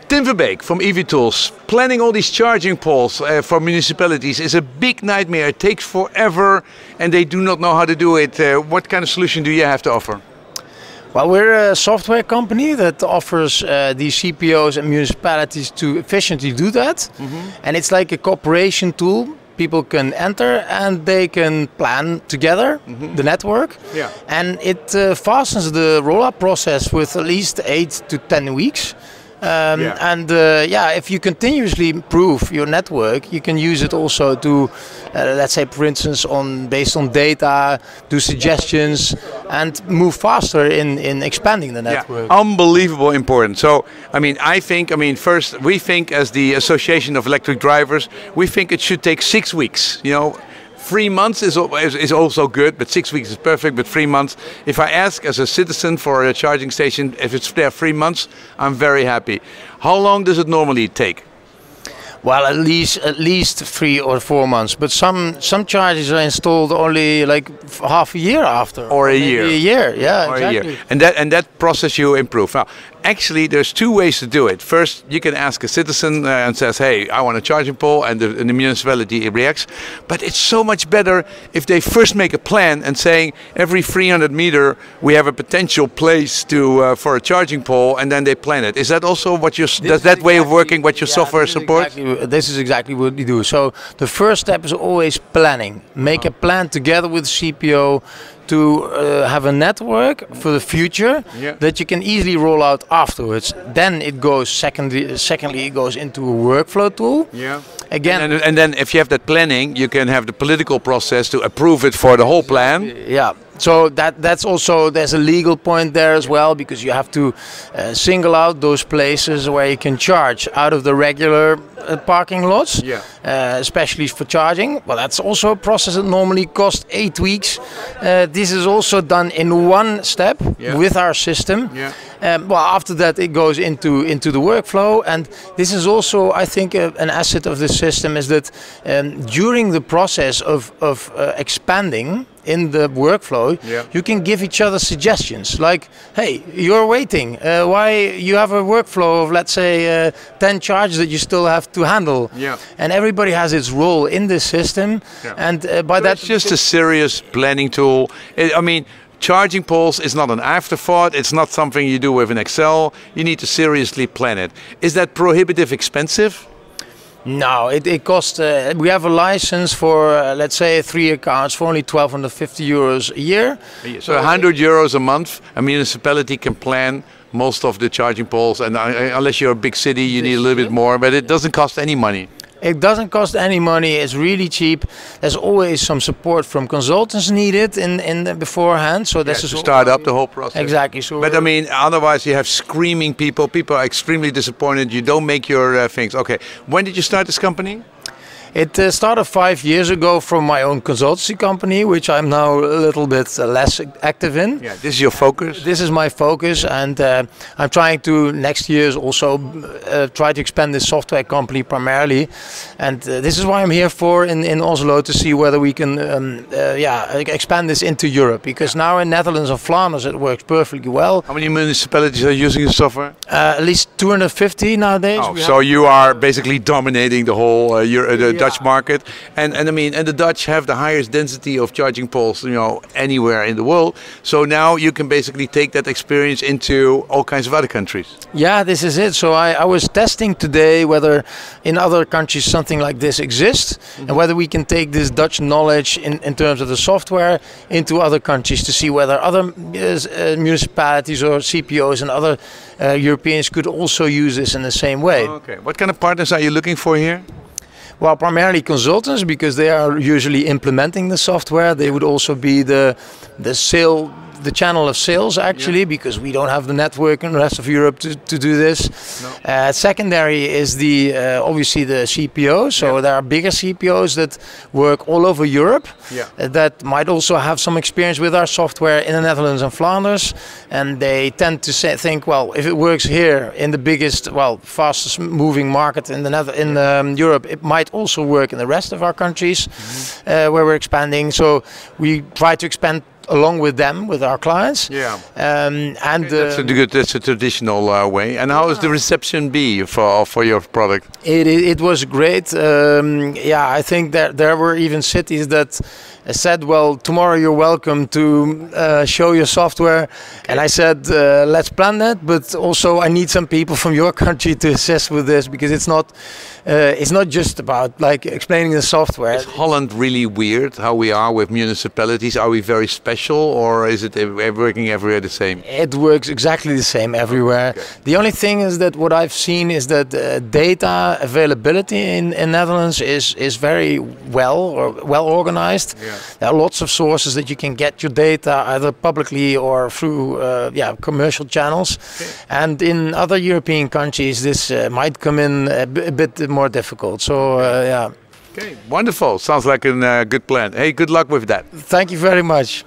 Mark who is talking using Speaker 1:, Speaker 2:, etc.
Speaker 1: Tim Beek from EVtools. Planning all these charging poles for municipalities is a big nightmare. It takes forever and they do not know how to do it. What kind of solution do you have to offer?
Speaker 2: Well, we're a software company that offers these CPOs and municipalities to efficiently do that. And it's like a cooperation tool. People can enter and they can plan together the network. And it fastens the rollout process with at least 8 to 10 weeks. And if you continuously improve your network, you can use it also to, let's say, for instance, based on data, do suggestions, and move faster in expanding the network.
Speaker 1: Unbelievable important. So, first, we think as the Association of Electric Drivers, we think it should take 6 weeks. 3 months is also good, but 6 weeks is perfect, but 3 months. If I ask as a citizen for a charging station, if it's there 3 months, I'm very happy. How long does it normally take?
Speaker 2: Well, at least 3 or 4 months, but some chargers are installed only like half a year after.
Speaker 1: Or a year.
Speaker 2: A year, yeah,
Speaker 1: or
Speaker 2: exactly.
Speaker 1: A year. And that process you improve. Now, actually, there's 2 ways to do it. First, you can ask a citizen and says, hey, I want a charging pole, and the municipality reacts. But it's so much better if they first make a plan and saying every 300 meter we have a potential place for a charging pole, and then they plan it. Is that also what does that way of working what your software supports?
Speaker 2: This is exactly what we do. So the first step is always planning. Make a plan together with CPO to have a network for the future that you can easily roll out afterwards. Then it goes, secondly it goes into a workflow tool. Again,
Speaker 1: and then if you have that planning, you can have the political process to approve it for the whole plan.
Speaker 2: So that's also, there's a legal point there as well, because you have to single out those places where you can charge out of the regular parking lots, especially for charging. Well, that's also a process that normally costs 8 weeks. This is also done in one step with our system. Well, after that it goes into the workflow, and this is also, I think, an asset of the system is that during the process of expanding in the workflow, you can give each other suggestions like, hey, you're waiting, why you have a workflow of, let's say, 10 charges that you still have to handle, and everybody has its role in this system, and by that,
Speaker 1: it's just a serious planning tool. Charging poles is not an afterthought. It's not something you do with an Excel. You need to seriously plan it. Is that prohibitive expensive?
Speaker 2: No, it costs. We have a license for, let's say, 3 accounts for only 1,250 euros a year.
Speaker 1: So 100 euros a month, a municipality can plan most of the charging poles. And unless you're a big city, you need a little bit more. But it doesn't cost any money.
Speaker 2: It doesn't cost any money. It's really cheap. There's always some support from consultants needed in the beforehand. So this is
Speaker 1: to start up the whole process.
Speaker 2: Exactly. So,
Speaker 1: but otherwise you have screaming people. People are extremely disappointed. You don't make your things. Okay. When did you start this company?
Speaker 2: It started 5 years ago from my own consultancy company, which I'm now a little bit less active in.
Speaker 1: This is your focus?
Speaker 2: This is my focus, and I'm trying to next year also try to expand this software company primarily. And this is why I'm here in Oslo, to see whether we can expand this into Europe. Because now in Netherlands and Flanders it works perfectly well.
Speaker 1: How many municipalities are using the software?
Speaker 2: At least 250 nowadays.
Speaker 1: Oh, so you are basically dominating the whole Dutch market, and the Dutch have the highest density of charging poles, anywhere in the world. So now you can basically take that experience into all kinds of other countries. Yeah,
Speaker 2: this is it. So I was testing today whether in other countries something like this exists, and whether we can take this Dutch knowledge in terms of the software into other countries to see whether other municipalities or CPOs and other Europeans could also use this in the same way.
Speaker 1: Okay. What kind of partners are you looking for here?
Speaker 2: Well, primarily consultants, because they are usually implementing the software. They would also be the channel of sales, actually, because we don't have the network in the rest of Europe to do this. Secondary is obviously the CPO. So there are bigger CPOs that work all over Europe that might also have some experience with our software in the Netherlands and Flanders, and they tend to think, well, if it works here in the biggest, fastest moving market in Europe, it might also work in the rest of our countries where we're expanding. So we try to expand along with them, with our clients.
Speaker 1: Yeah.
Speaker 2: That's
Speaker 1: a traditional way. And how is the reception be for your product?
Speaker 2: It was great. I think that there were even cities that said, well, tomorrow you're welcome to show your software. Okay. And I said, let's plan that, but also I need some people from your country to assist with this, because it's not just about like explaining the software.
Speaker 1: Is Holland really weird how we are with municipalities? Are we very special, or is it working everywhere the same?
Speaker 2: It works exactly the same everywhere. Okay. The only thing is that what I've seen is that data availability in Netherlands is very well organized. Yeah. There are lots of sources that you can get your data either publicly or through commercial channels. Okay. And in other European countries, this might come in a bit more difficult. So
Speaker 1: Okay, wonderful. Sounds like a good plan. Hey, good luck with that.
Speaker 2: Thank you very much.